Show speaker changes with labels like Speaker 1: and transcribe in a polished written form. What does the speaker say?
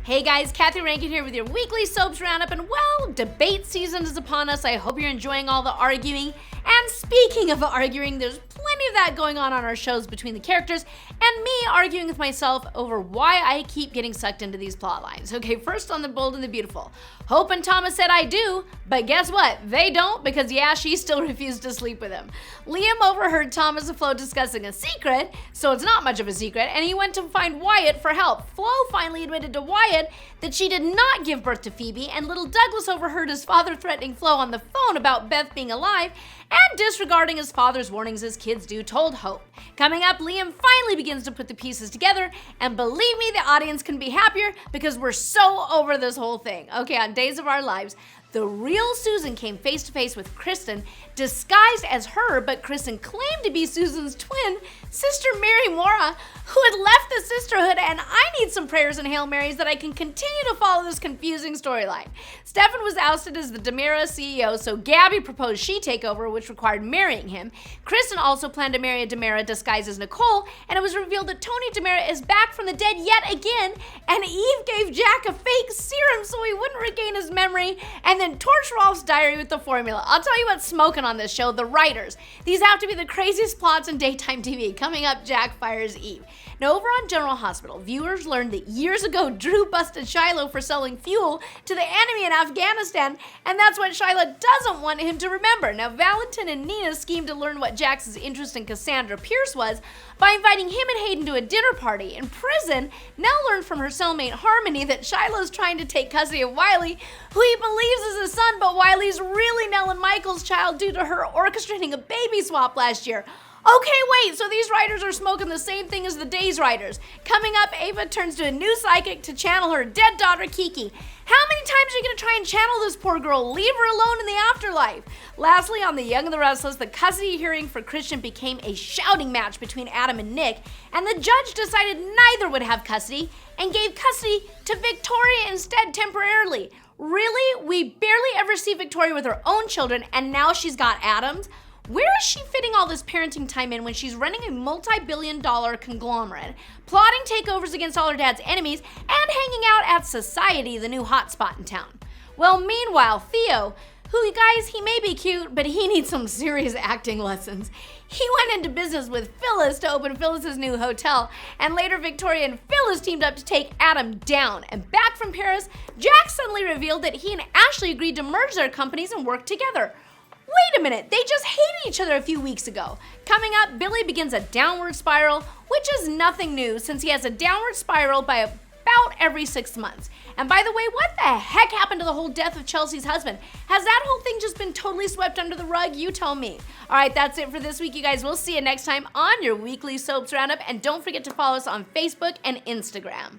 Speaker 1: Hey guys, Kathy Rankin here with your weekly soaps roundup, and well, debate season is upon us. I hope you're enjoying all the arguing. And speaking of arguing, there's plenty of that going on our shows between the characters and me arguing with myself over why I keep getting sucked into these plot lines. Okay, first on The Bold and the Beautiful. Hope and Thomas said I do, but guess what? They don't, because yeah, she still refused to sleep with him. Liam overheard Thomas and Flo discussing a secret, so it's not much of a secret, and he went to find Wyatt for help. Flo finally admitted to Wyatt that she did not give birth to Phoebe, and little Douglas overheard his father threatening Flo on the phone about Beth being alive, and disregarding his father's warnings as kids do, told Hope. Coming up, Liam finally begins to put the pieces together, and believe me, the audience can be happier because we're so over this whole thing. Okay, on Days of Our Lives, the real Susan came face to face with Kristen, disguised as her, but Kristen claimed to be Susan's twin, Sister Mary Mora, who had left the sisterhood, and I need some prayers and Hail Marys that I can continue to follow this confusing storyline. Stefan was ousted as the DiMera CEO, so Gabby proposed she take over, which required marrying him. Kristen also planned to marry a DiMera disguised as Nicole, and it was revealed that Tony DiMera is back from the dead yet again, and Eve gave Jack a fake serum so he wouldn't regain his memory, and then torched Rolf's diary with the formula. I'll tell you what's smoking on this show, the writers. These have to be the craziest plots in daytime TV. Coming up, Jack fires Eve. Now, over on General Hospital, viewers learned that years ago, Drew busted Shiloh for selling fuel to the enemy in Afghanistan, and that's what Shiloh doesn't want him to remember. Now, Valentin and Nina schemed to learn what Jax's interest in Cassandra Pierce was by inviting him and Hayden to a dinner party. In prison, Nell learned from her cellmate Harmony that Shiloh's trying to take custody of Wiley, who he believes is his son, but Wiley's really Nell and Michael's child due to her orchestrating a baby swap last year. Okay, wait, so these writers are smoking the same thing as the Days writers. Coming up, Ava turns to a new psychic to channel her dead daughter, Kiki. How many times are you going to try and channel this poor girl? Leave her alone in the afterlife. Lastly, on The Young and the Restless, the custody hearing for Christian became a shouting match between Adam and Nick, and the judge decided neither would have custody and gave custody to Victoria instead temporarily. Really? We barely ever see Victoria with her own children, and now she's got Adam's? Where is she fitting all this parenting time in when she's running a multi-billion-dollar conglomerate, plotting takeovers against all her dad's enemies, and hanging out at Society, the new hotspot in town? Well, meanwhile, Theo, who, guys, he may be cute, but he needs some serious acting lessons. He went into business with Phyllis to open Phyllis's new hotel, and later Victoria and Phyllis teamed up to take Adam down. And back from Paris, Jack suddenly revealed that he and Ashley agreed to merge their companies and work together. Wait a minute, they just hated each other a few weeks ago. Coming up, Billy begins a downward spiral, which is nothing new since he has a downward spiral by about every 6 months. And by the way, what the heck happened to the whole death of Chelsea's husband? Has that whole thing just been totally swept under the rug? You tell me. All right, that's it for this week, you guys. We'll see you next time on your weekly soaps roundup, and don't forget to follow us on Facebook and Instagram.